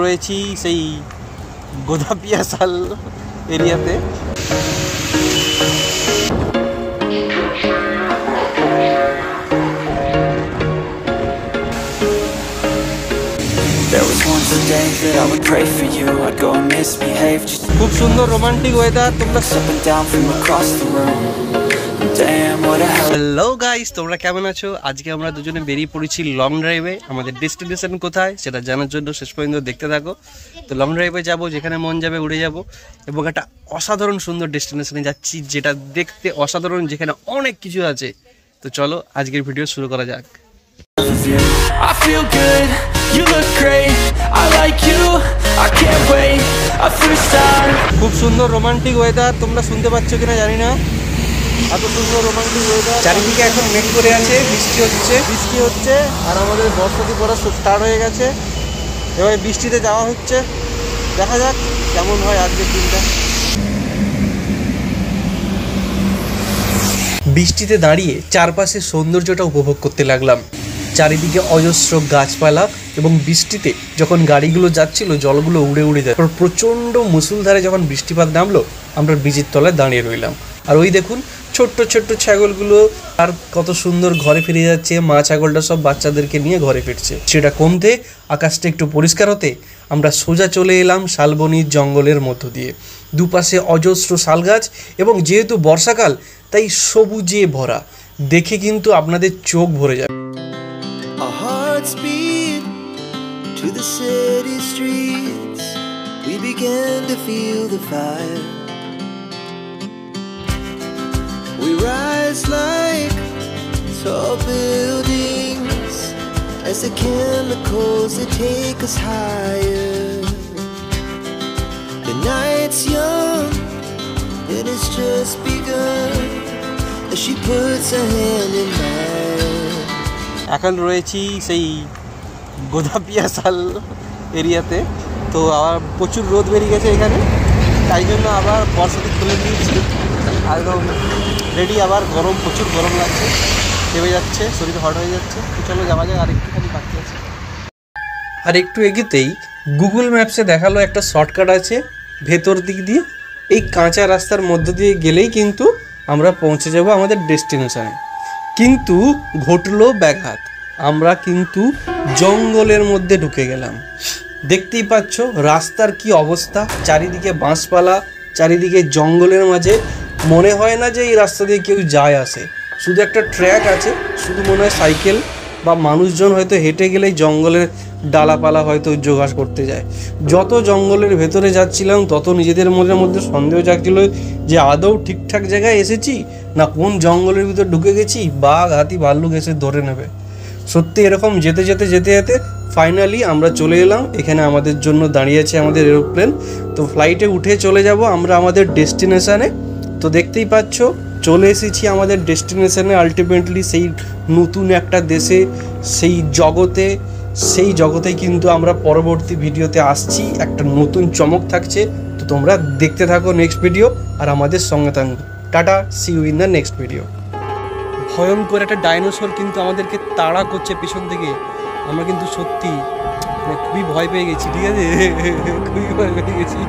রয়েছি সেই গোদাপিয়া সাল এরিয়াতে। খুব সুন্দর রোমান্টিক ওয়েদার। তোমরা হ্যালো গাইস, তোমরা কেমন আছো? আজকে আমরা দুজনে বেরিয়ে পড়েছি লং ড্রাইভে। আমাদের ডেস্টিনেশন কোথায় সেটা জানার জন্য শেষ পর্যন্ত দেখতে থাকো। তো লং ড্রাইভে যাবো, যেখানে মন যাবে উড়ে যাব, এবং একটা অসাধারণ সুন্দর ডেস্টিনেশনে যাচ্ছি যেটা দেখতে অসাধারণ, যেখানে অনেক কিছু আছে। তো চলো আজকের ভিডিও শুরু করা যাক। I feel good, you look great, I like you, I can't wait, a first time. খুব সুন্দর রোমান্টিক ওয়েদার। তোমরা শুনতে পাচ্ছ কিনা জানি না, এত সুন্দর রোমান্টিক ওয়েদার। চারিদিকে এখন মেঘ করে আছে, বৃষ্টি হচ্ছে আর আমাদের বর্ষাতি পড়া স্টার্ট হয়ে গেছে। এবার বৃষ্টিতে যাওয়া হচ্ছে, দেখা যাক কেমন হয় আজকের দিনটা। বৃষ্টিতে দাঁড়িয়ে চারপাশের সৌন্দর্যটা উপভোগ করতে লাগলাম। চারিদিকে অজস্র গাছপালা, এবং বৃষ্টিতে যখন গাড়িগুলো যাচ্ছিল জলগুলো উড়ে উড়ে যায়। প্রচণ্ড মুষলধারে যখন বৃষ্টিপাত নামলো, আমরা ব্রিজের তলায় দাঁড়িয়ে রইলাম। আর ওই দেখুন ছোট্ট ছোট্ট ছাগলগুলো আর কত সুন্দর ঘরে ফিরে যাচ্ছে। মা ছাগলটা সব বাচ্চাদেরকে নিয়ে ঘরে ফিরছে। সেটা কমতে আকাশটা একটু পরিষ্কার হতে আমরা সোজা চলে এলাম শালবনির জঙ্গলের মধ্য দিয়ে। দুপাশে অজস্র শাল গাছ, এবং যেহেতু বর্ষাকাল তাই সবুজে ভরা, দেখে কিন্তু আপনাদের চোখ ভরে যাবে। Speed to the city streets, we began to feel the fire. We rise like tall buildings as the chemicals that take us higher. The night's young and it's just begun as she puts her hand in mine. এখন রয়েছি সেই গোদাপিয়া সাল এরিয়াতে। তো আবার প্রচুর রোদ বেরিয়ে গেছে এখানে, তাই জন্য আবার বর্ষাটি খুলে দিয়েছি। একদম রেডি, আবার গরম, প্রচুর গরম লাগছে, চেপে যাচ্ছে, শরীর হট হয়ে যাচ্ছে। তো চলো যাওয়া যায়, আর একটুখানি বাকি আছে। আর একটু এগিয়েতেই গুগল ম্যাপসে দেখালো একটা শর্টকাট আছে ভেতর দিক দিয়ে। এই কাঁচা রাস্তার মধ্য দিয়ে গেলেই কিন্তু আমরা পৌঁছে যাব আমাদের ডেস্টিনেশনে। কিন্তু ঘটলো ব্যাঘাত, আমরা কিন্তু জঙ্গলের মধ্যে ঢুকে গেলাম। দেখতেই পাচ্ছ রাস্তার কি অবস্থা, চারিদিকে বাঁশপালা, চারিদিকে জঙ্গলের মাঝে। মনে হয় না যে এই রাস্তা দিয়ে কেউ যায় আসে, শুধু একটা ট্র্যাক আছে, শুধু মনে হয় সাইকেল বা মানুষজন হয়তো হেঁটে গেলেই জঙ্গলের ডালাপালা হয়তো জোগাড় করতে যায়। যত জঙ্গলের ভেতরে যাচ্ছিলাম তত নিজেদের মনের মধ্যে সন্দেহ জাগছিল যে আদৌ ঠিকঠাক জায়গায় এসেছি, না কোন জঙ্গলের ভিতর ঢুকে গেছি, বাঘ হাতি ভাল্লুক এসে ধরে নেবে। সত্যি এরকম যেতে যেতে যেতে যেতে ফাইনালি আমরা চলে এলাম। এখানে আমাদের জন্য দাঁড়িয়ে আছে আমাদের এরোপ্লেন। তো ফ্লাইটে উঠে চলে যাব আমরা আমাদের ডেস্টিনেশানে। তো দেখতেই পাচ্ছ চলে এসেছি আমাদের ডেস্টিনেশানে, আলটিমেটলি সেই নতুন একটা দেশে, সেই জগতে। সেই জগতেই কিন্তু আমরা পরবর্তী ভিডিওতে আসছি, একটা নতুন চমক থাকছে। তো তোমরা দেখতে থাকো নেক্সট ভিডিও, আর আমাদের সঙ্গে থাকো। Tata, see you in the next video. ভয়ঙ্কর একটা ডাইনোসর কিন্তু আমাদেরকে তাড়া করছে পেছন থেকে। আমরা কিন্তু সত্যি খুবই ভয় পেয়ে গেছি, ঠিক আছে, খুবই ভয় পেয়ে গেছি।